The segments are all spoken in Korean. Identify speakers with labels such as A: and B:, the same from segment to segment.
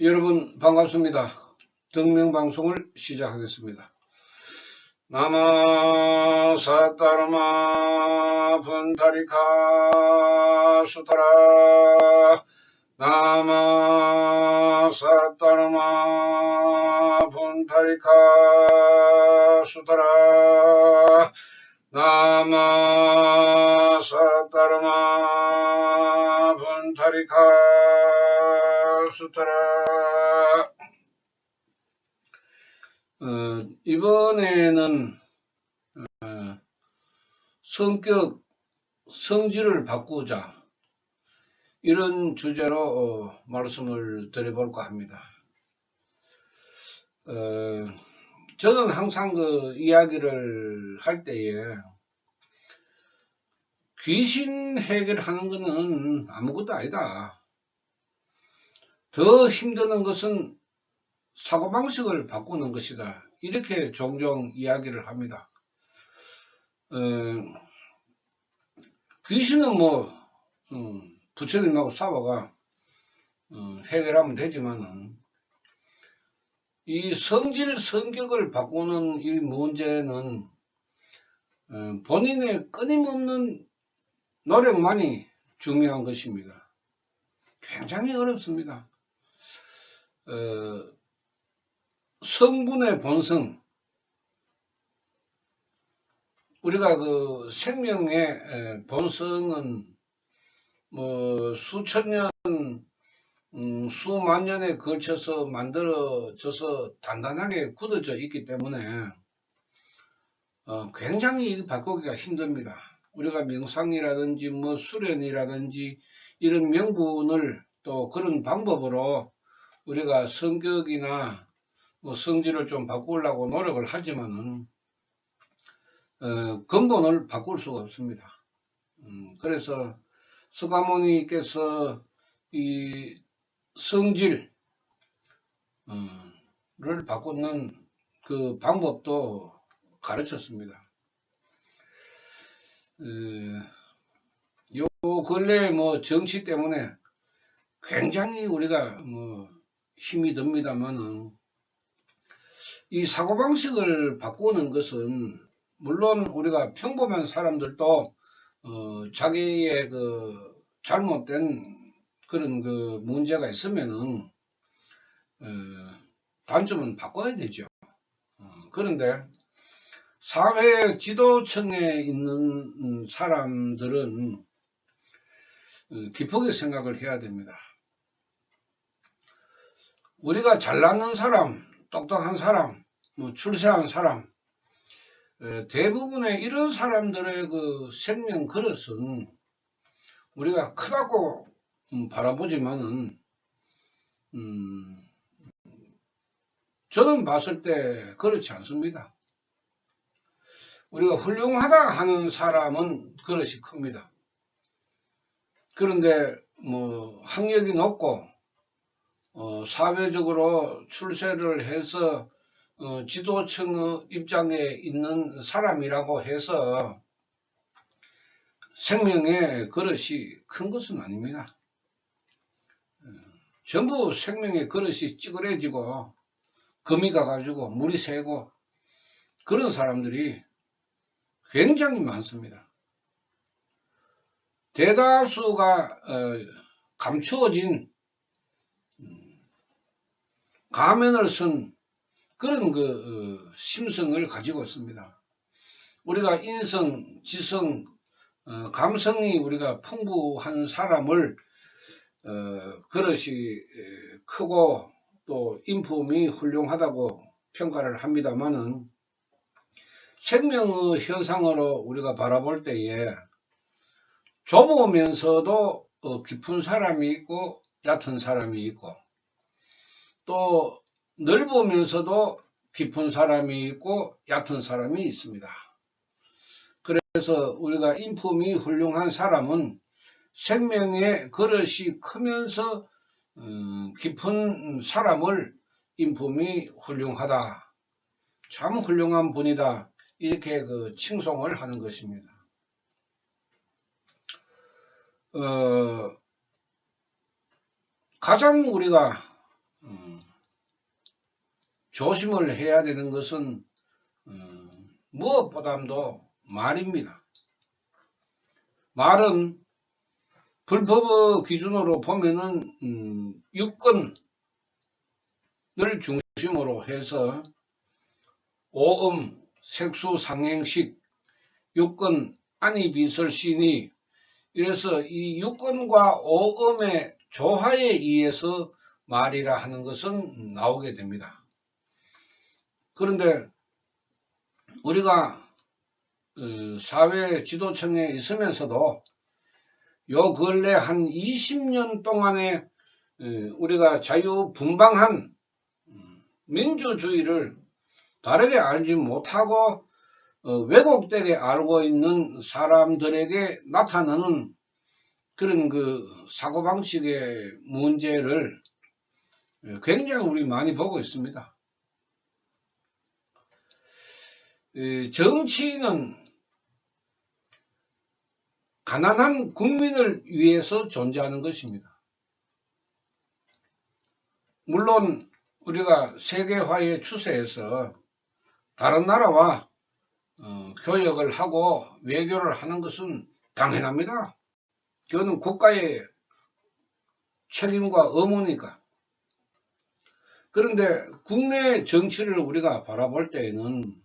A: 여러분 반갑습니다. 등명방송을 시작하겠습니다. 나마 사따르마 분타리카 수타라 나마 사따르마 분타리카 수타라 나마 사따르마 분타리카 수타라. 이번에는 성질을 바꾸자 이런 주제로 말씀을 드려볼까 합니다. 저는 항상 그 이야기를 할 때에 귀신 해결하는 것은 아무것도 아니다. 더 힘드는 것은 사고방식을 바꾸는 것이다. 이렇게 종종 이야기를 합니다. 귀신은 부처님하고 싸워가 해결하면 되지만은 이 성격을 바꾸는 이 문제는 본인의 끊임없는 노력만이 중요한 것입니다. 굉장히 어렵습니다. 성분의 본성, 우리가 그 생명의 본성은 수천 년, 수만 년에 걸쳐서 만들어져서 단단하게 굳어져 있기 때문에 굉장히 바꾸기가 힘듭니다. 우리가 명상이라든지 수련이라든지 이런 명분을 또 그런 방법으로 우리가 성격이나 성질을 좀 바꾸려고 노력을 하지만은 근본을 바꿀 수가 없습니다. 그래서 서가모니께서 이 성질을 바꾸는 그 방법도 가르쳤습니다. 요 근래 정치 때문에 굉장히 우리가 힘이 듭니다만은 이 사고방식을 바꾸는 것은 물론 우리가 평범한 사람들도 자기의 그 잘못된 그런 그 문제가 있으면은 단점은 바꿔야 되죠. 그런데 사회 지도층에 있는 사람들은 깊게 생각을 해야 됩니다. 우리가 잘나는 사람, 똑똑한 사람, 출세한 사람, 대부분의 이런 사람들의 그 생명 그릇은 우리가 크다고 바라보지만은 저는 봤을 때 그렇지 않습니다. 우리가 훌륭하다 하는 사람은 그릇이 큽니다. 그런데 학력이 높고 사회적으로 출세를 해서 지도층의 입장에 있는 사람이라고 해서 생명의 그릇이 큰 것은 아닙니다. 전부 생명의 그릇이 찌그러지고 금이 가가지고 물이 새고 그런 사람들이 굉장히 많습니다. 대다수가 감추어진 가면을 쓴 그런 그 심성을 가지고 있습니다. 우리가 인성, 지성, 감성이 우리가 풍부한 사람을 그릇이 크고 또 인품이 훌륭하다고 평가를 합니다만은 생명의 현상으로 우리가 바라볼 때에 좁으면서도 깊은 사람이 있고 얕은 사람이 있고 또 넓으면서도 깊은 사람이 있고 얕은 사람이 있습니다. 그래서 우리가 인품이 훌륭한 사람은 생명의 그릇이 크면서 깊은 사람을 인품이 훌륭하다, 참 훌륭한 분이다 이렇게 그 칭송을 하는 것입니다. 가장 우리가 조심을 해야 되는 것은 무엇보다도 말입니다. 말은 불법 기준으로 보면은 유권을 중심으로 해서 오음, 색수, 상행식, 유권, 안이비설신이 이래서 이 유권과 오음의 조화에 의해서 말이라 하는 것은 나오게 됩니다. 그런데 우리가 사회 지도층에 있으면서도 요 근래 한 20년 동안에 우리가 자유분방한 민주주의를 다르게 알지 못하고 왜곡되게 알고 있는 사람들에게 나타나는 그런 그 사고방식의 문제를 굉장히 우리 많이 보고 있습니다. 정치인은 가난한 국민을 위해서 존재하는 것입니다. 물론 우리가 세계화의 추세에서 다른 나라와 교역을 하고 외교를 하는 것은 당연합니다. 그거는 국가의 책임과 의무니까. 그런데 국내 정치를 우리가 바라볼 때에는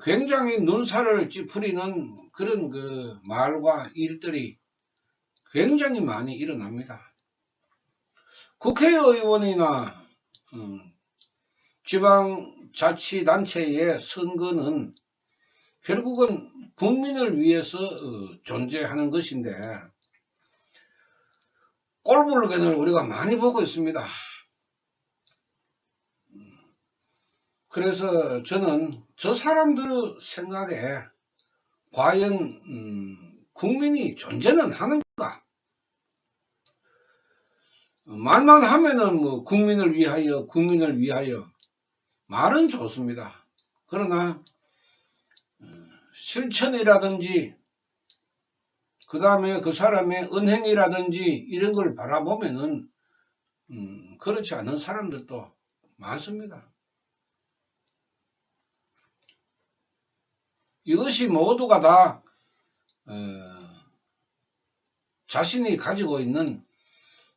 A: 굉장히 눈살을 찌푸리는 그런 그 말과 일들이 굉장히 많이 일어납니다. 국회의원이나 지방자치단체의 선거는 결국은 국민을 위해서 존재하는 것인데 꼴불견을 우리가 많이 보고 있습니다. 그래서 저는 저 사람들 생각에 과연 국민이 존재는 하는가? 말만 하면은 뭐 국민을 위하여 말은 좋습니다. 그러나 실천이라든지 그 다음에 그 사람의 은행이라든지 이런 걸 바라보면은 그렇지 않은 사람들도 많습니다. 이것이 모두가 다 자신이 가지고 있는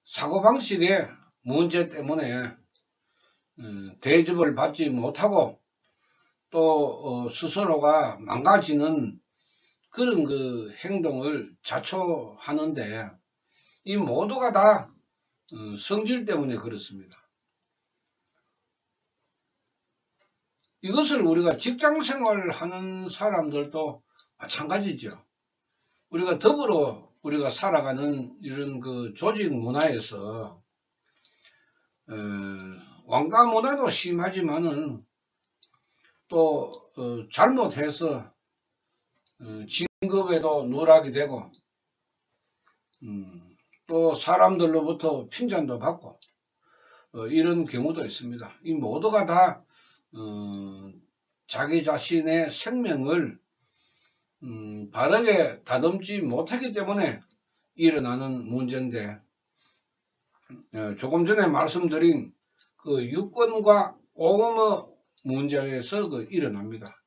A: 사고방식의 문제 때문에 대접을 받지 못하고 또 스스로가 망가지는 그런 그 행동을 자초하는데 이 모두가 다 성질 때문에 그렇습니다. 이것을 우리가 직장생활을 하는 사람들도 마찬가지죠. 우리가 더불어 우리가 살아가는 이런 그 조직 문화에서 왕가 문화도 심하지만은 또 잘못해서 진급에도 누락이 되고 또 사람들로부터 핀잔도 받고 이런 경우도 있습니다. 이 모두가 다 자기 자신의 생명을 바르게 다듬지 못하기 때문에 일어나는 문제인데 조금 전에 말씀드린 그 유권과 오음의 문제에서 일어납니다.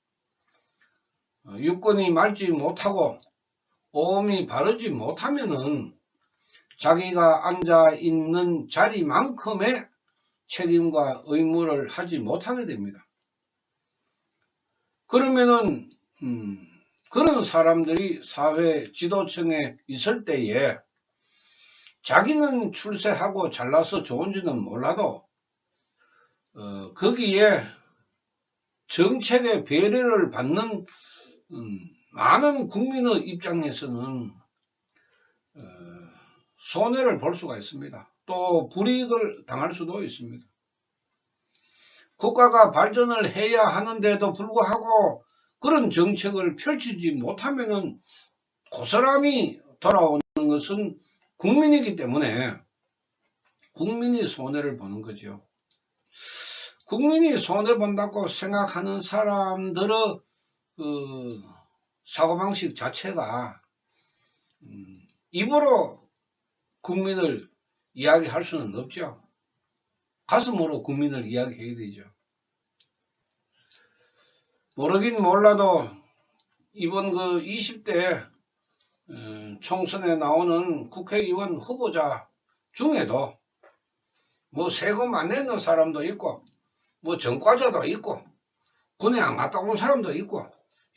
A: 유권이 맑지 못하고 오음이 바르지 못하면은 자기가 앉아 있는 자리만큼의 책임과 의무를 하지 못하게 됩니다. 그러면은 그런 사람들이 사회 지도층에 있을 때에 자기는 출세하고 잘나서 좋은지는 몰라도 거기에 정책의 배려를 받는 많은 국민의 입장에서는 손해를 볼 수가 있습니다. 또 불이익을 당할 수도 있습니다. 국가가 발전을 해야 하는데도 불구하고 그런 정책을 펼치지 못하면은 고스란히 돌아오는 것은 국민이기 때문에 국민이 손해를 보는 거죠. 국민이 손해본다고 생각하는 사람들의 그 사고방식 자체가 입으로 국민을 이야기할 수는 없죠. 가슴으로 국민을 이야기해야 되죠. 모르긴 몰라도 이번 그 20대 총선에 나오는 국회의원 후보자 중에도 뭐 세금 안 내는 사람도 있고 뭐 전과자도 있고 군에 안 갔다 온 사람도 있고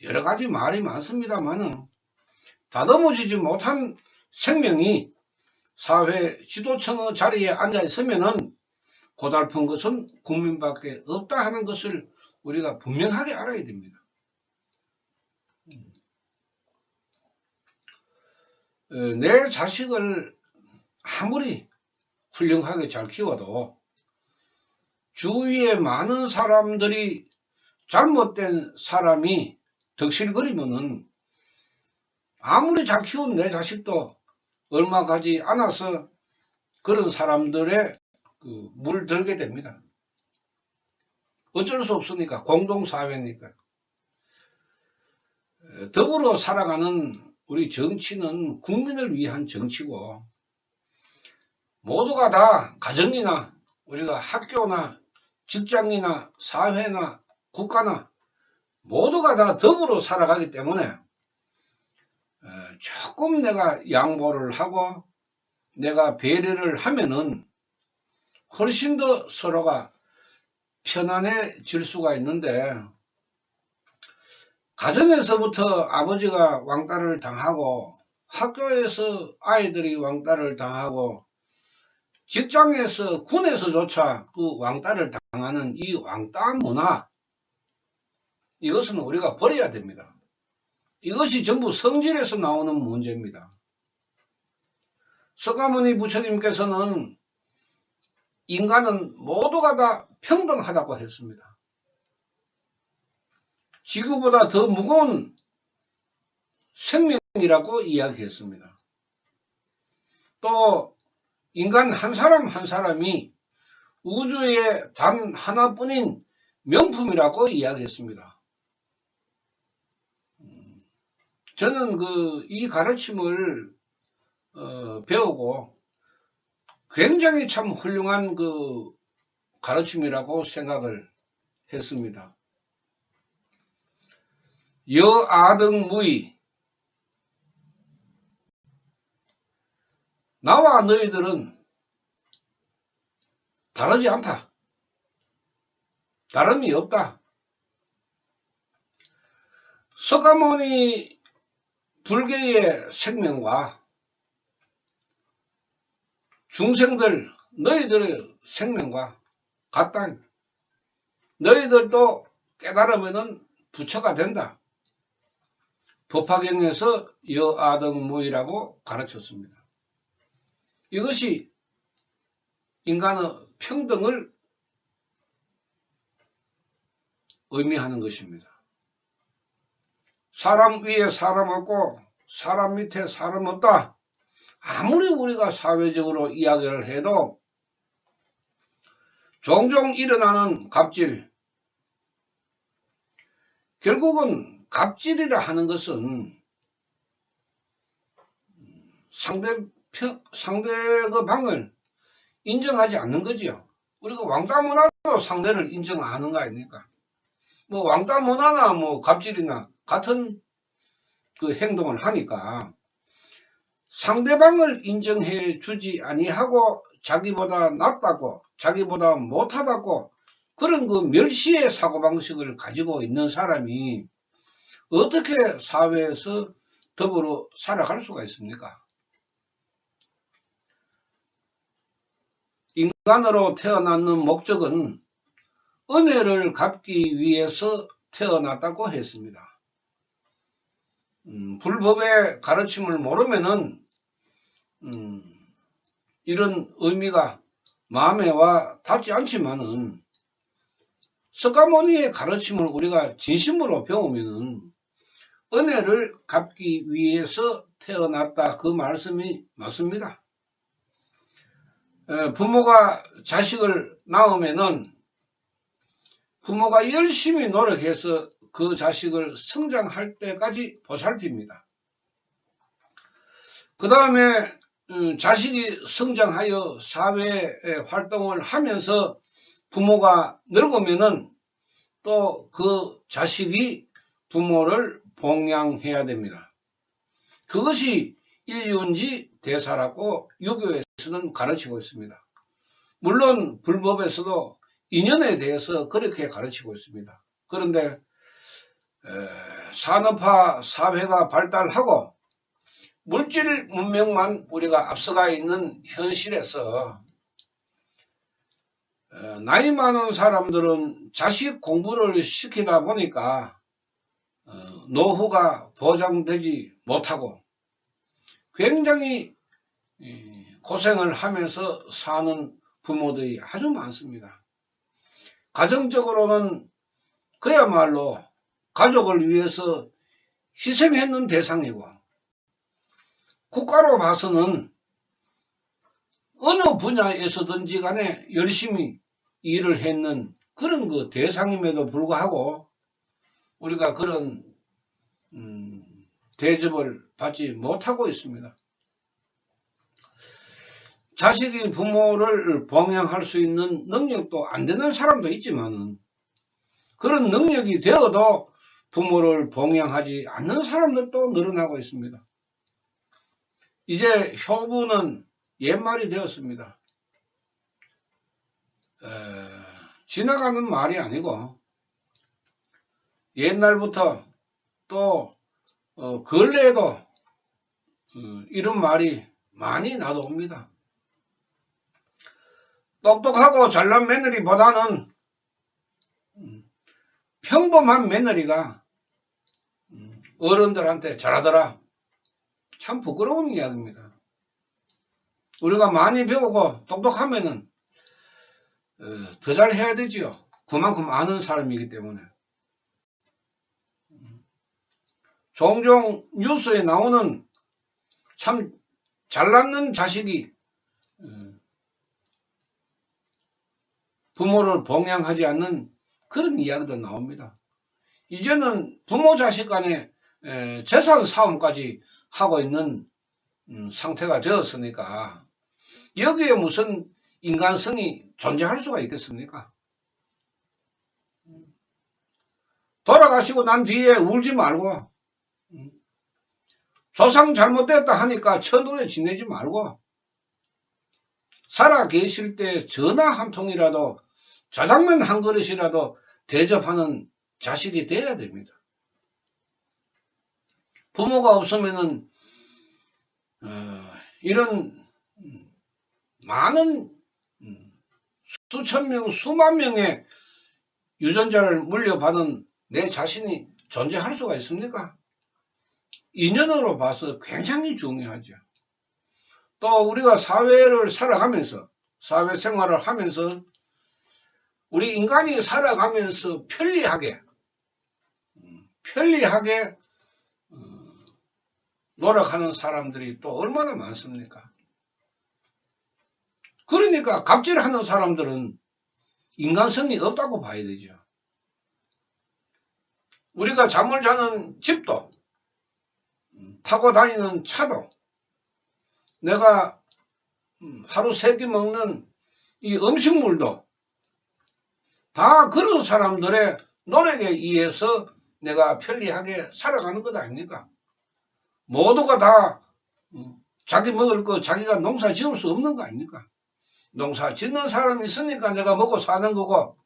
A: 여러 가지 말이 많습니다만은 다듬어지지 못한 생명이 사회 지도층의 자리에 앉아 있으면은 고달픈 것은 국민밖에 없다 하는 것을 우리가 분명하게 알아야 됩니다. 내 자식을 아무리 훌륭하게 잘 키워도 주위에 많은 사람들이 잘못된 사람이 덕실거리면은 아무리 잘 키운 내 자식도 얼마 가지 않아서 그런 사람들의 물들게 됩니다. 어쩔 수 없으니까 공동사회니까. 더불어 살아가는 우리 정치는 국민을 위한 정치고 모두가 다 가정이나 우리가 학교나 직장이나 사회나 국가나 모두가 다 더불어 살아가기 때문에 조금 내가 양보를 하고 내가 배려를 하면은 훨씬 더 서로가 편안해질 수가 있는데 가정에서부터 아버지가 왕따를 당하고 학교에서 아이들이 왕따를 당하고 직장에서 군에서조차 그 왕따를 당하는 이 왕따 문화, 이것은 우리가 버려야 됩니다. 이것이 전부 성질에서 나오는 문제입니다. 석가모니 부처님께서는 인간은 모두가 다 평등하다고 했습니다. 지구보다 더 무거운 생명이라고 이야기했습니다. 또 인간 한 사람 한 사람이 우주에 단 하나뿐인 명품이라고 이야기했습니다. 저는 이 가르침을 배우고 굉장히 참 훌륭한 가르침이라고 생각을 했습니다. 여아등무의, 나와 너희들은 다르지 않다. 다름이 없다. 석가모니 불교의 생명과 중생들 너희들의 생명과 같다. 너희들도 깨달으면은 부처가 된다. 법화경에서 여아등무의라고 가르쳤습니다. 이것이 인간의 평등을 의미하는 것입니다. 사람 위에 사람 없고 사람 밑에 사람 없다. 아무리 우리가 사회적으로 이야기를 해도 종종 일어나는 갑질, 결국은 갑질이라 하는 것은 상대의 방을 인정하지 않는 거지요. 우리가 왕따 문화도 상대를 인정 안 하는 거 아닙니까? 뭐 왕따 문화나 뭐 갑질이나 같은 그 행동을 하니까 상대방을 인정해 주지 아니하고 자기보다 낫다고 자기보다 못하다고 그런 멸시의 사고방식을 가지고 있는 사람이 어떻게 사회에서 더불어 살아갈 수가 있습니까? 인간으로 태어나는 목적은 은혜를 갚기 위해서 태어났다고 했습니다. 불법의 가르침을 모르면은 이런 의미가 마음에 와 닿지 않지만은 석가모니의 가르침을 우리가 진심으로 배우면은 은혜를 갚기 위해서 태어났다, 그 말씀이 맞습니다. 부모가 자식을 낳으면은 부모가 열심히 노력해서 그 자식을 성장할 때까지 보살핍니다. 그 다음에 자식이 성장하여 사회 활동을 하면서 부모가 늙으면은 또 그 자식이 부모를 봉양해야 됩니다. 그것이 인륜지 대사라고 유교에서는 가르치고 있습니다. 물론 불법에서도 인연에 대해서 그렇게 가르치고 있습니다. 그런데 산업화 사회가 발달하고 물질 문명만 우리가 앞서가 있는 현실에서 나이 많은 사람들은 자식 공부를 시키다 보니까 노후가 보장되지 못하고 굉장히 고생을 하면서 사는 부모들이 아주 많습니다. 가정적으로는 그야말로 가족을 위해서 희생했는 대상이고, 국가로 봐서는 어느 분야에서든지 간에 열심히 일을 했는 그런 그 대상임에도 불구하고 우리가 그런 대접을 받지 못하고 있습니다. 자식이 부모를 봉양할 수 있는 능력도 안 되는 사람도 있지만 그런 능력이 되어도 부모를 봉양하지 않는 사람들도 늘어나고 있습니다. 이제 효부는 옛말이 되었습니다. 지나가는 말이 아니고 옛날부터 또 근래에도 이런 말이 많이 나옵니다. 똑똑하고 잘난 며느리보다는 평범한 며느리가 어른들한테 잘하더라. 참 부끄러운 이야기입니다. 우리가 많이 배우고 똑똑하면은 더 잘해야 되지요. 그만큼 아는 사람이기 때문에. 종종 뉴스에 나오는 참 잘났는 자식이 부모를 봉양하지 않는 그런 이야기도 나옵니다. 이제는 부모 자식 간에 재산 싸움까지 하고 있는 상태가 되었으니까 여기에 무슨 인간성이 존재할 수가 있겠습니까? 돌아가시고 난 뒤에 울지 말고 조상 잘못됐다 하니까 천도에 지내지 말고 살아 계실 때 전화 한 통이라도 짜장면 한 그릇이라도 대접하는 자식이 돼야 됩니다. 부모가 없으면은 이런 많은 수천 명, 수만 명의 유전자를 물려받은 내 자신이 존재할 수가 있습니까? 인연으로 봐서 굉장히 중요하죠. 또 우리가 사회를 살아가면서 사회생활을 하면서 우리 인간이 살아가면서 편리하게 노력하는 사람들이 또 얼마나 많습니까? 그러니까 갑질하는 사람들은 인간성이 없다고 봐야 되죠. 우리가 잠을 자는 집도 타고 다니는 차도 내가 하루 3끼 먹는 이 음식물도 다 그런 사람들의 노력에 의해서 내가 편리하게 살아가는 것 아닙니까? 모두가 다 자기 먹을 거 자기가 농사 지을 수 없는 거 아닙니까? 농사 짓는 사람이 있으니까 내가 먹고 사는 거고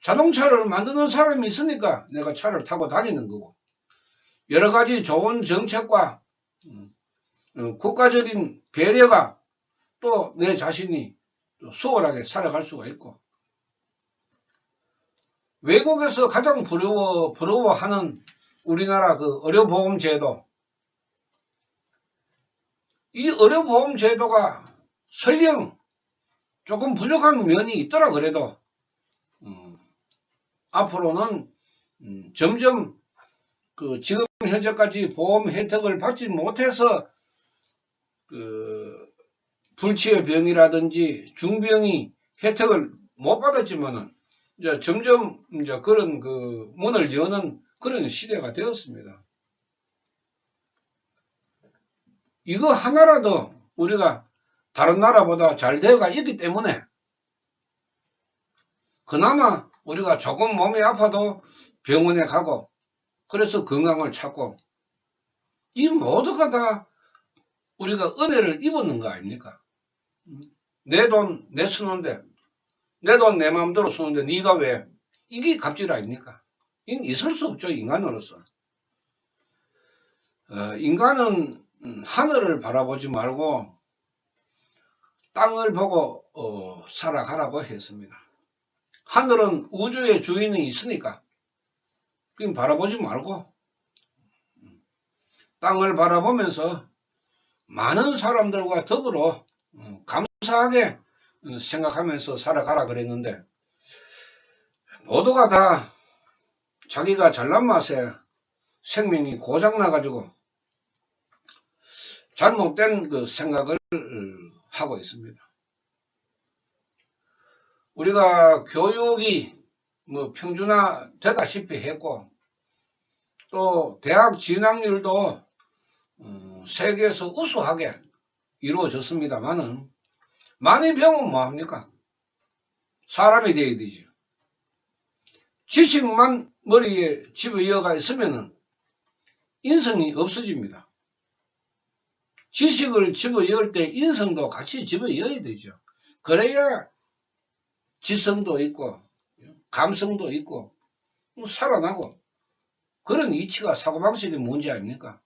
A: 자동차를 만드는 사람이 있으니까 내가 차를 타고 다니는 거고 여러 가지 좋은 정책과 국가적인 배려가 또 내 자신이 수월하게 살아갈 수가 있고 외국에서 가장 부러워하는 우리나라 그 의료보험제도 이 의료보험제도가 설령 조금 부족한 면이 있더라 그래도 앞으로는 점점 그 지금 현재까지 보험 혜택을 받지 못해서 그 불치의 병이라든지 중병이 혜택을 못 받았지만은 이제 점점 이제 그런 그 문을 여는 그런 시대가 되었습니다. 이거 하나라도 우리가 다른 나라보다 잘 되어가 있기 때문에 그나마 우리가 조금 몸이 아파도 병원에 가고 그래서 건강을 찾고 이 모두가 다 우리가 은혜를 입었는 거 아닙니까? 내 돈 내 쓰는데 내 돈 내 마음대로 쓰는데 네가 왜? 이게 갑질 아닙니까? 이건 있을 수 없죠. 인간으로서. 인간은 하늘을 바라보지 말고 땅을 보고 살아가라고 했습니다. 하늘은 우주의 주인이 있으니까 그럼 바라보지 말고 땅을 바라보면서 많은 사람들과 더불어 감사하게 생각하면서 살아가라 그랬는데 모두가 다 자기가 잘난 맛에 생명이 고장나가지고 잘못된 그 생각을 하고 있습니다. 우리가 교육이 뭐 평준화 되다시피 했고 또 대학 진학률도 세계에서 우수하게 이루어졌습니다만은 많이 배우면 뭐합니까? 사람이 되어야 되죠. 지식만 머리에 집어이어가 있으면 인성이 없어집니다. 지식을 집어이을 때 인성도 같이 집어이어야 되죠. 그래야 지성도 있고 감성도 있고 살아나고 그런 이치가 사고방식의 문제 아닙니까?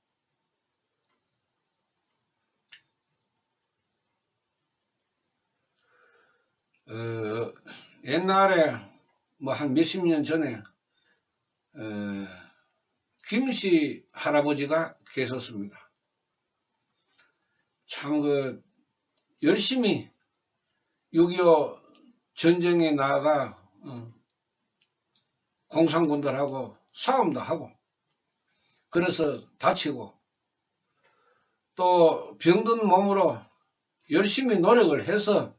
A: 옛날에 뭐 한 몇십 년 전에 김씨 할아버지가 계셨습니다. 참 열심히 6.25 전쟁에 나가 공산군들하고 싸움도 하고 그래서 다치고 또 병든 몸으로 열심히 노력을 해서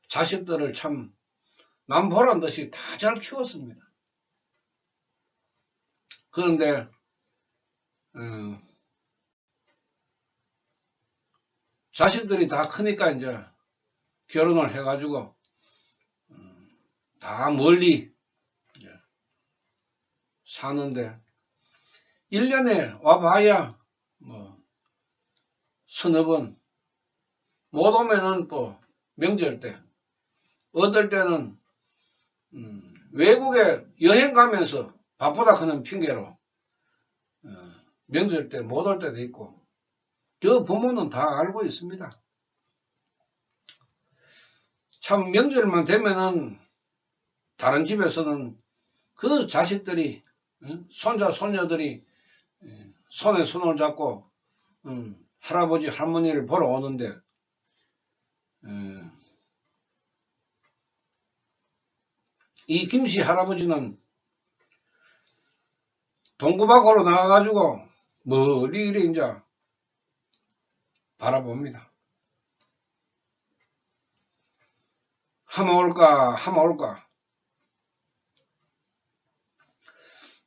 A: 자식들을 참 남 보란 듯이 다 잘 키웠습니다. 그런데 자식들이 다 크니까 이제 결혼을 해가지고 다 멀리 사는데 1년에 와봐야 뭐 서너 번 못 오면은 또 명절 때 어떨 때는 외국에 여행 가면서 바쁘다 그는 핑계로 명절 때 못 올 때도 있고 그 부모는 다 알고 있습니다. 참 명절만 되면은 다른 집에서는 그 자식들이 손자 손녀들이 손에 손을 잡고 할아버지 할머니를 보러 오는데 이 김씨 할아버지는 동구 밖으로 나가가지고 멀리 이래 이제 바라봅니다. 하마 올까 하마 올까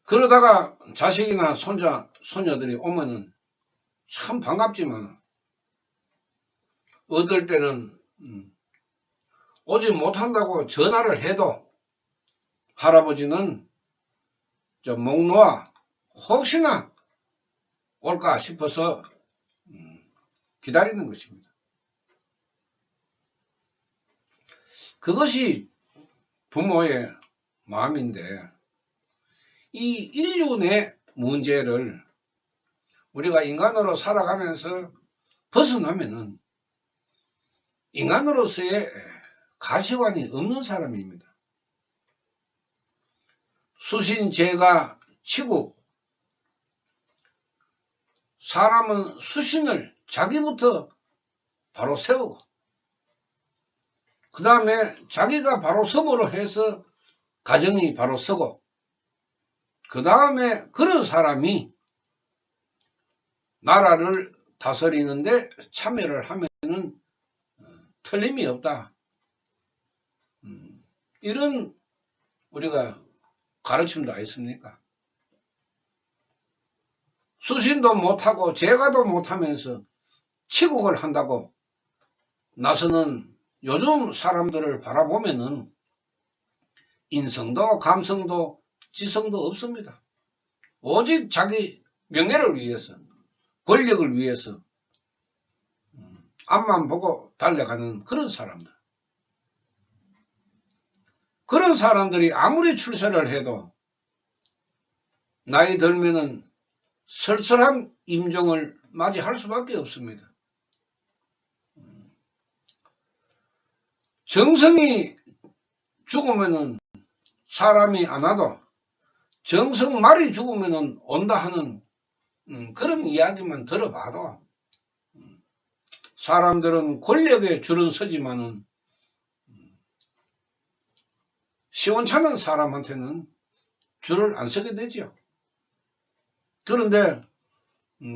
A: 그러다가 자식이나 손자 손녀들이 오면은 참 반갑지만 어떨 때는 오지 못한다고 전화를 해도 할아버지는 목 놓아 혹시나 올까 싶어서 기다리는 것입니다. 그것이 부모의 마음인데 이 인륜의 문제를 우리가 인간으로 살아가면서 벗어나면은 인간으로서의 가치관이 없는 사람입니다. 수신, 제가, 치국, 사람은 수신을 자기부터 바로 세우고 그 다음에 자기가 바로 섬으로 해서 가정이 바로 서고 그 다음에 그런 사람이 나라를 다스리는데 참여를 하면은 틀림이 없다. 이런 우리가 가르침도 있습니까? 수신도 못하고 제가도 못하면서 치국을 한다고 나서는 요즘 사람들을 바라보면은 인성도 감성도 지성도 없습니다. 오직 자기 명예를 위해서, 권력을 위해서 앞만 보고 달려가는 그런 사람들. 그런 사람들이 아무리 출세를 해도 나이 들면은 설설한 임종을 맞이할 수밖에 없습니다. 정성이 죽으면은 사람이 안 와도 정성 말이 죽으면은 온다 하는 그런 이야기만 들어봐도 사람들은 권력에 줄은 서지만은 시원찮은 사람한테는 줄을 안 서게 되죠. 그런데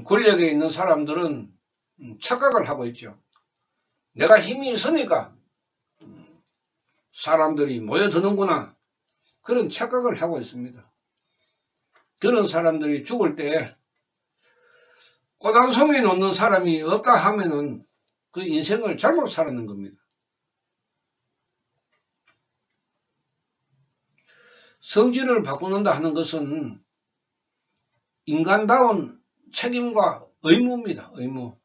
A: 권력에 있는 사람들은 착각을 하고 있죠. 내가 힘이 있으니까 사람들이 모여드는구나. 그런 착각을 하고 있습니다. 그런 사람들이 죽을 때 꽃 한 송이 놓는 사람이 없다 하면은 그 인생을 잘못 살았는 겁니다. 성질을 바꾸는다 하는 것은 인간다운 책임과 의무입니다. 의무.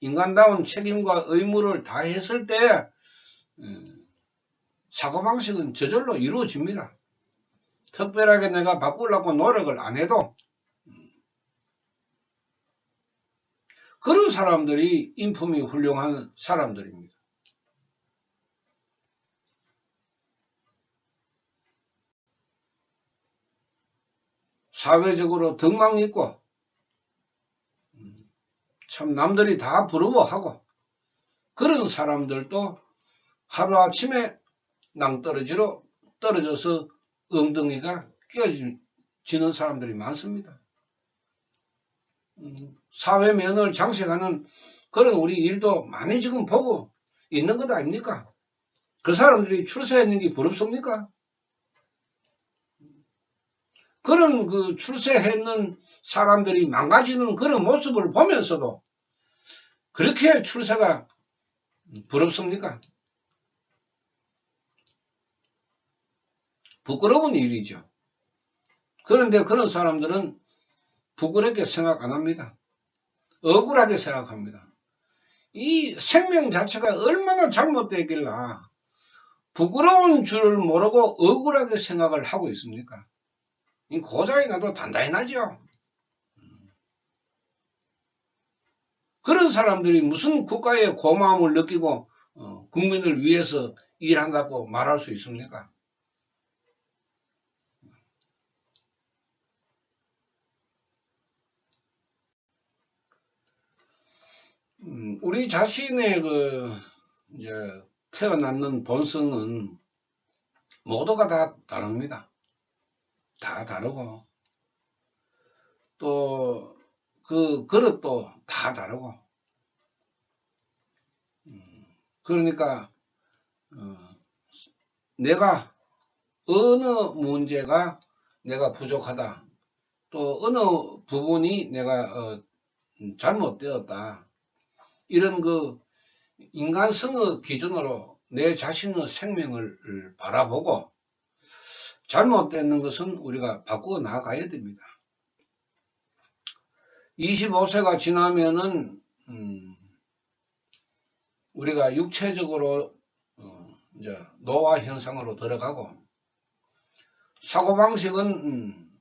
A: 인간다운 책임과 의무를 다했을 때 사고방식은 저절로 이루어집니다. 특별하게 내가 바꾸려고 노력을 안 해도 그런 사람들이 인품이 훌륭한 사람들입니다. 사회적으로 덕망 있고 참 남들이 다 부러워하고 그런 사람들도 하루아침에 낭떠러지로 떨어져서 엉덩이가 끼어지는 사람들이 많습니다. 사회면을 장식하는 그런 우리 일도 많이 지금 보고 있는 것 아닙니까? 그 사람들이 출세했는 게 부럽습니까? 그런 그 출세했는 사람들이 망가지는 그런 모습을 보면서도 그렇게 출세가 부럽습니까? 부끄러운 일이죠. 그런데 그런 사람들은 부끄럽게 생각 안 합니다. 억울하게 생각합니다. 이 생명 자체가 얼마나 잘못되길라 부끄러운 줄 모르고 억울하게 생각을 하고 있습니까? 고장이 나도 단단히 나죠. 그런 사람들이 무슨 국가의 고마움을 느끼고 국민을 위해서 일한다고 말할 수 있습니까? 우리 자신의 이제 태어났는 본성은 모두가 다 다릅니다. 다 다르고 또 그 그릇도 다 다르고 그러니까 내가 어느 문제가 내가 부족하다 또 어느 부분이 내가 잘못되었다 이런 그 인간성의 기준으로 내 자신의 생명을 바라보고 잘못되는 것은 우리가 바꾸어 나가야 됩니다. 25세가 지나면은 우리가 육체적으로 이제 노화 현상으로 들어가고 사고방식은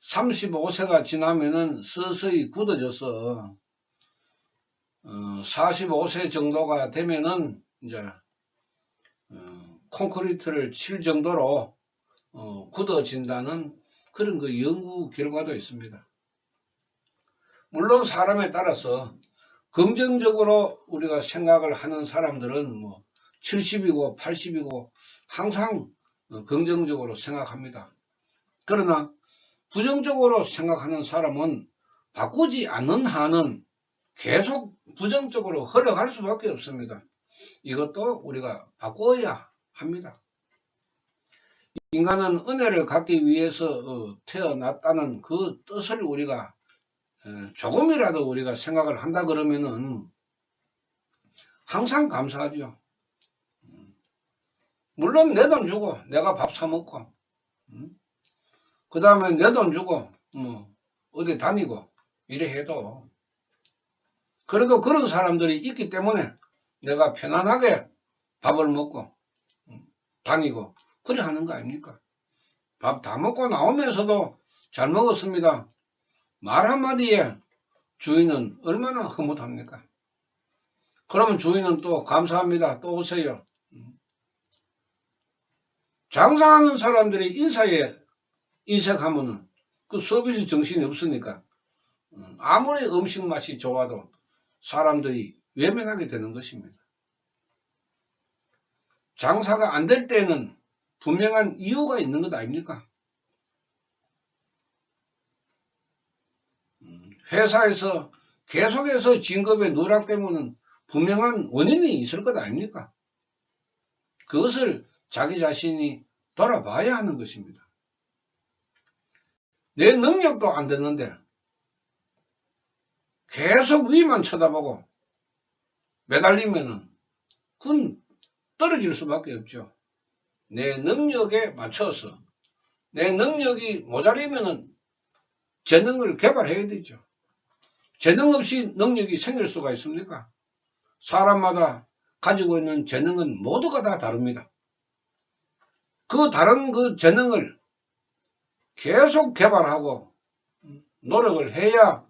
A: 35세가 지나면은 서서히 굳어져서 45세 정도가 되면은 이제 콘크리트를 칠 정도로 굳어진다는 그런 그 연구 결과도 있습니다. 물론 사람에 따라서 긍정적으로 우리가 생각을 하는 사람들은 뭐 70이고 80이고 항상 긍정적으로 생각합니다. 그러나 부정적으로 생각하는 사람은 바꾸지 않는 한은 계속 부정적으로 흘러갈 수밖에 없습니다. 이것도 우리가 바꾸어야 합니다. 인간은 은혜를 갖기 위해서 태어났다는 그 뜻을 우리가 조금이라도 우리가 생각을 한다 그러면은 항상 감사하죠. 물론 내 돈 주고 내가 밥 사 먹고, 그 다음에 내 돈 주고 어디 다니고 이래 해도, 그래도 그런 사람들이 있기 때문에 내가 편안하게 밥을 먹고 다니고 그래 하는 거 아닙니까? 밥 다 먹고 나오면서도 잘 먹었습니다 말 한마디에 주인은 얼마나 흐뭇합니까? 그러면 주인은 또 감사합니다, 또 오세요. 장사하는 사람들이 인사에 인색하면은 그 서비스 정신이 없으니까 아무리 음식 맛이 좋아도 사람들이 외면하게 되는 것입니다. 장사가 안 될 때는 분명한 이유가 있는 것 아닙니까? 회사에서 계속해서 진급에 누락되면 분명한 원인이 있을 것 아닙니까? 그것을 자기 자신이 돌아봐야 하는 것입니다. 내 능력도 안 됐는데 계속 위만 쳐다보고 매달리면은 그건 떨어질 수밖에 없죠. 내 능력에 맞춰서, 내 능력이 모자리면은 재능을 개발해야 되죠. 재능 없이 능력이 생길 수가 있습니까? 사람마다 가지고 있는 재능은 모두가 다 다릅니다. 그 다른 그 재능을 계속 개발하고 노력을 해야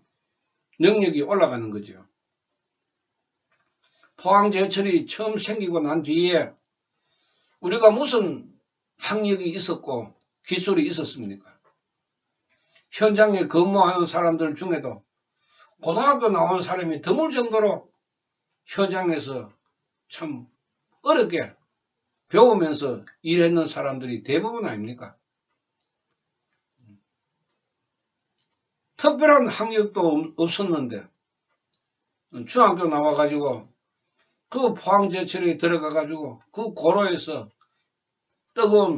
A: 능력이 올라가는 거죠. 포항제철이 처음 생기고 난 뒤에 우리가 무슨 학력이 있었고 기술이 있었습니까? 현장에 근무하는 사람들 중에도 고등학교 나온 사람이 드물 정도로 현장에서 참 어렵게 배우면서 일했는 사람들이 대부분 아닙니까? 특별한 학력도 없었는데 중학교 나와가지고 그 포항제철에 들어가가지고 그 고로에서 뜨거운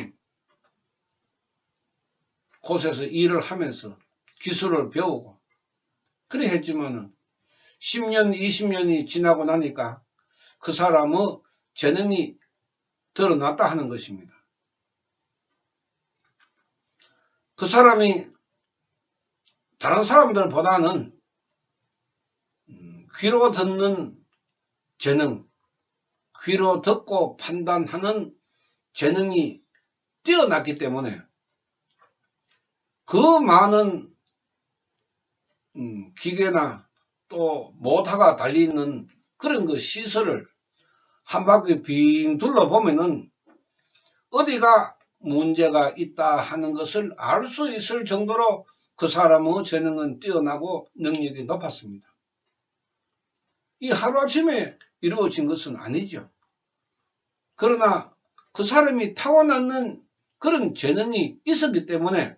A: 곳에서 일을 하면서 기술을 배우고 그래 했지만은 10년, 20년이 지나고 나니까 그 사람의 재능이 드러났다 하는 것입니다. 그 사람이 다른 사람들보다는 귀로 듣는 재능, 귀로 듣고 판단하는 재능이 뛰어났기 때문에 그 많은 기계나 또 모터가 달려있는 그런 그 시설을 한 바퀴 빙 둘러보면은 어디가 문제가 있다 하는 것을 알 수 있을 정도로 그 사람의 재능은 뛰어나고 능력이 높았습니다. 이 하루아침에 이루어진 것은 아니죠. 그러나 그 사람이 타고났는 그런 재능이 있었기 때문에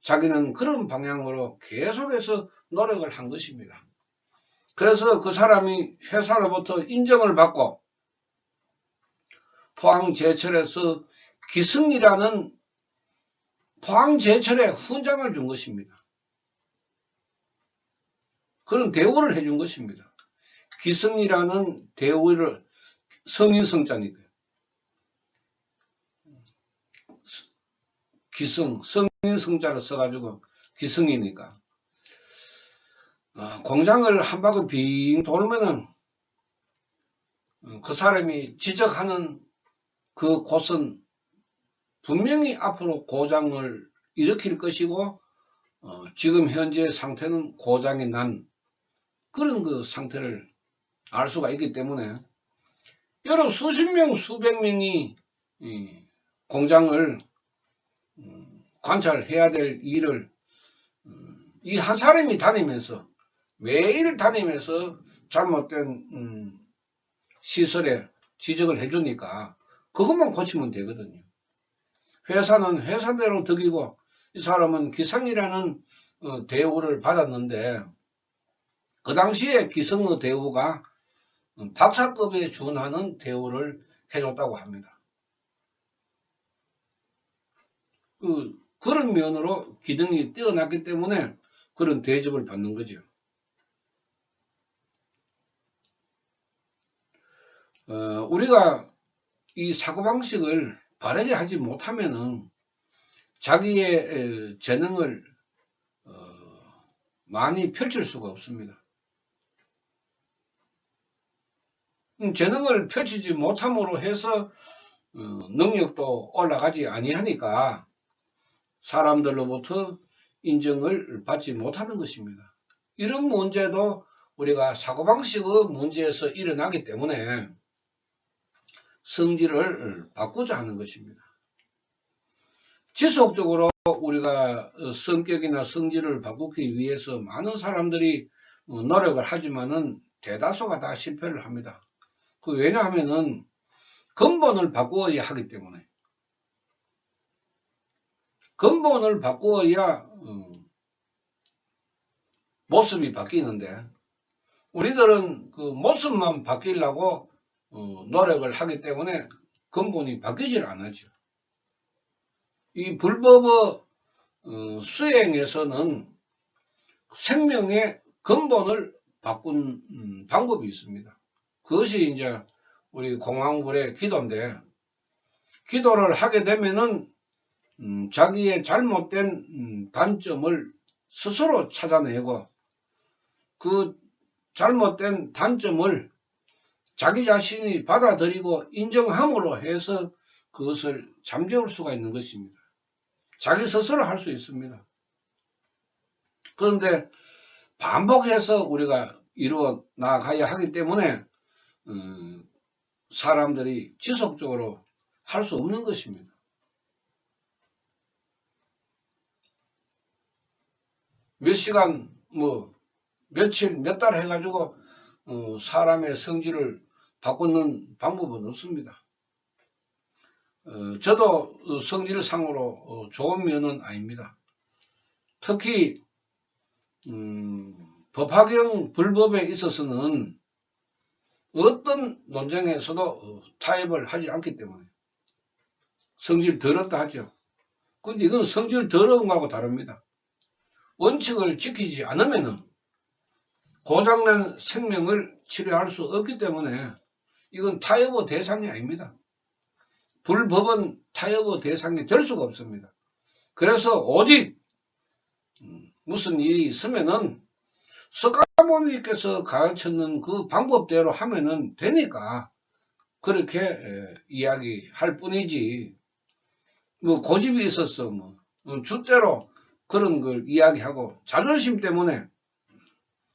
A: 자기는 그런 방향으로 계속해서 노력을 한 것입니다. 그래서 그 사람이 회사로부터 인정을 받고 포항제철에서 기승이라는 포항제철에 훈장을 준 것입니다. 그런 대우를 해준 것입니다. 기승이라는 대우를 성인 성자니까요. 기승, 성인 성자를 써가지고 기승이니까. 공장을 한 바퀴 빙 돌면은 그 사람이 지적하는 그 곳은 분명히 앞으로 고장을 일으킬 것이고 지금 현재 상태는 고장이 난 그런 그 상태를 알 수가 있기 때문에 여러 수십 명 수백 명이 공장을 관찰해야 될 일을 이 한 사람이 다니면서 매일 다니면서 잘못된 시설에 지적을 해주니까 그것만 고치면 되거든요. 회사는 회사대로 덕이고 이 사람은 기상이라는 대우를 받았는데 그 당시에 기성의 대우가 박사급에 준하는 대우를 해줬다고 합니다. 그런 면으로 기능이 뛰어났기 때문에 그런 대접을 받는 거죠. 우리가 이 사고방식을 바르게 하지 못하면은 자기의 재능을 많이 펼칠 수가 없습니다. 재능을 펼치지 못함으로 해서 능력도 올라가지 아니하니까 사람들로부터 인정을 받지 못하는 것입니다. 이런 문제도 우리가 사고방식의 문제에서 일어나기 때문에 성질을 바꾸자 하는 것입니다. 지속적으로 우리가 성격이나 성질을 바꾸기 위해서 많은 사람들이 노력을 하지만은 대다수가 다 실패를 합니다. 왜냐하면은 근본을 바꾸어야 하기 때문에. 근본을 바꾸어야 모습이 바뀌는데 우리들은 그 모습만 바뀌려고 노력을 하기 때문에 근본이 바뀌질 않았죠. 이 불법의 수행에서는 생명의 근본을 바꾼 방법이 있습니다. 그것이 이제 우리 공황불의 기도인데, 기도를 하게 되면은 자기의 잘못된 단점을 스스로 찾아내고 그 잘못된 단점을 자기 자신이 받아들이고 인정함으로 해서 그것을 잠재울 수가 있는 것입니다. 자기 스스로 할 수 있습니다. 그런데 반복해서 우리가 이루어 나가야 하기 때문에 사람들이 지속적으로 할 수 없는 것입니다. 몇 시간, 며칠, 몇 달 해가지고 사람의 성질을 바꾸는 방법은 없습니다. 저도 성질상으로 좋은 면은 아닙니다. 특히 법화경 불법에 있어서는 어떤 논쟁에서도 타협을 하지 않기 때문에 성질 더럽다 하죠. 근데 이건 성질 더러운 거하고 다릅니다. 원칙을 지키지 않으면은 고장난 생명을 치료할 수 없기 때문에 이건 타협의 대상이 아닙니다. 불법은 타협의 대상이 될 수가 없습니다. 그래서 오직 무슨 일이 있으면은 석가모니께서 가르쳤는 그 방법대로 하면은 되니까 그렇게 이야기할 뿐이지, 고집이 있어서 줏대로 그런 걸 이야기하고 자존심 때문에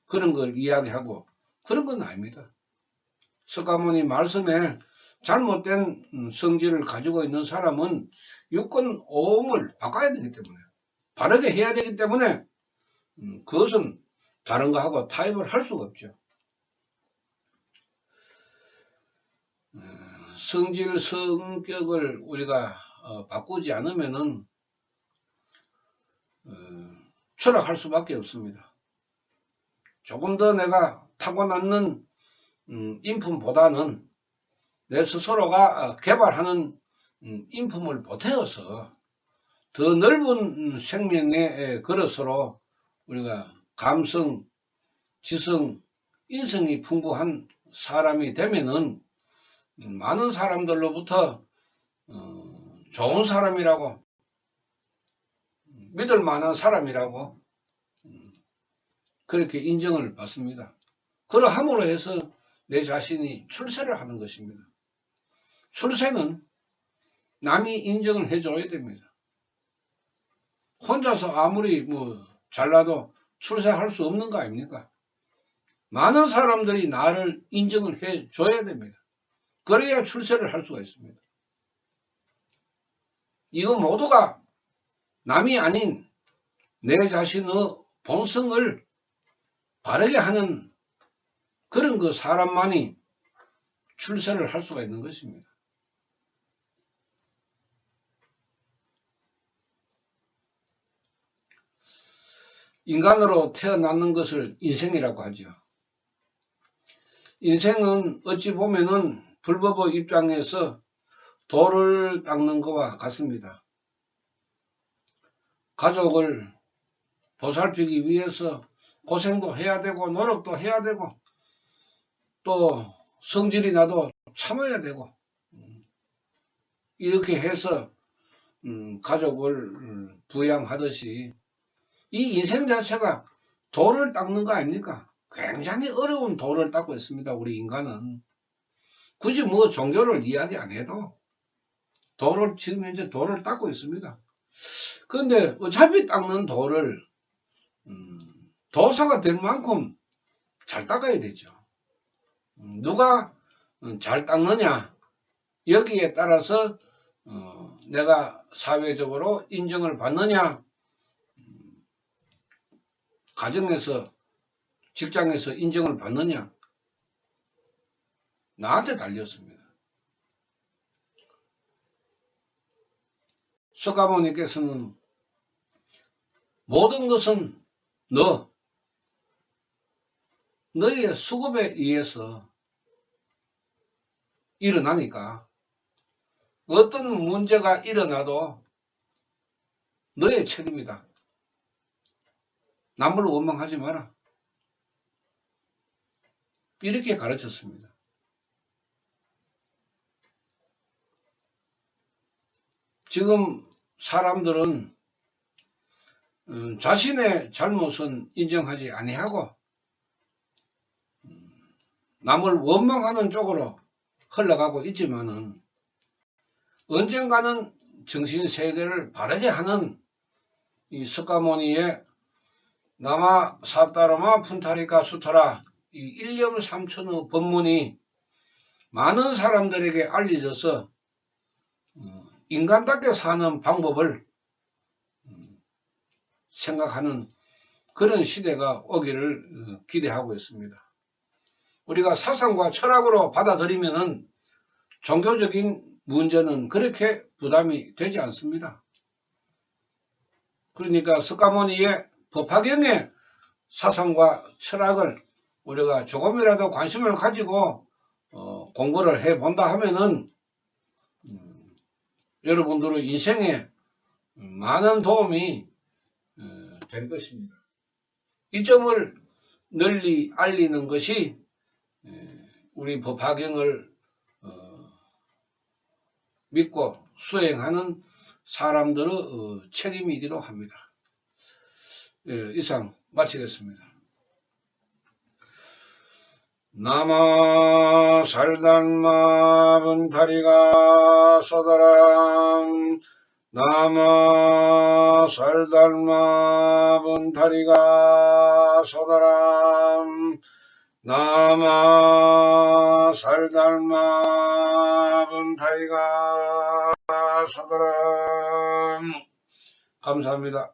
A: 그런 걸 이야기하고 그런 건 아닙니다. 석가모니 말씀에 잘못된 성질을 가지고 있는 사람은 육권 오음을 바꿔야 되기 때문에, 바르게 해야 되기 때문에 그것은 다른 거하고 타협을 할 수가 없죠. 성질, 성격을 우리가 바꾸지 않으면은 추락할 수밖에 없습니다. 조금 더 내가 타고났는 인품보다는 내 스스로가 개발하는 인품을 보태어서 더 넓은 생명의 그릇으로 우리가 감성, 지성, 인성이 풍부한 사람이 되면은 많은 사람들로부터 좋은 사람이라고, 믿을 만한 사람이라고 그렇게 인정을 받습니다. 그러함으로 해서 내 자신이 출세를 하는 것입니다. 출세는 남이 인정을 해줘야 됩니다. 혼자서 아무리 잘나도 출세할 수 없는 거 아닙니까? 많은 사람들이 나를 인정을 해줘야 됩니다. 그래야 출세를 할 수가 있습니다. 이거 모두가 남이 아닌 내 자신의 본성을 바르게 하는 그런 그 사람만이 출세를 할 수가 있는 것입니다. 인간으로 태어나는 것을 인생이라고 하죠. 인생은 어찌 보면은 불법의 입장에서 돌을 닦는 것과 같습니다. 가족을 보살피기 위해서 고생도 해야 되고 노력도 해야 되고 또 성질이 나도 참아야 되고 이렇게 해서 가족을 부양하듯이 이 인생 자체가 도를 닦는 거 아닙니까? 굉장히 어려운 도를 닦고 있습니다. 우리 인간은. 굳이 뭐 종교를 이야기 안 해도 도를 지금 현재 도를 닦고 있습니다. 그런데 어차피 닦는 도를 도사가 된 만큼 잘 닦아야 되죠. 누가 잘 닦느냐 여기에 따라서 내가 사회적으로 인정을 받느냐, 가정에서 직장에서 인정을 받느냐, 나한테 달렸습니다. 석가모니께서는 모든 것은 너의 수급에 의해서 일어나니까 어떤 문제가 일어나도 너의 책임이다. 남을 원망하지 마라. 이렇게 가르쳤습니다. 지금 사람들은 자신의 잘못은 인정하지 아니하고 남을 원망하는 쪽으로 흘러가고 있지만은 언젠가는 정신세계를 바르게 하는 이 석가모니의 나마 사따르마 푼타리카 수타라 이 일념삼천의 법문이 많은 사람들에게 알려져서 인간답게 사는 방법을 생각하는 그런 시대가 오기를 기대하고 있습니다. 우리가 사상과 철학으로 받아들이면은 종교적인 문제는 그렇게 부담이 되지 않습니다. 그러니까 석가모니의 법화경의 사상과 철학을 우리가 조금이라도 관심을 가지고 공부를 해본다 하면은 여러분들의 인생에 많은 도움이 될 것입니다. 이 점을 널리 알리는 것이 우리 법화경을 믿고 수행하는 사람들의 책임이기도 합니다. 이상 마치겠습니다. 나마 살달마 분타리가 소다람 나마 살달마 분타리가 소다람 나마 살달마 분타리가 소다람 감사합니다.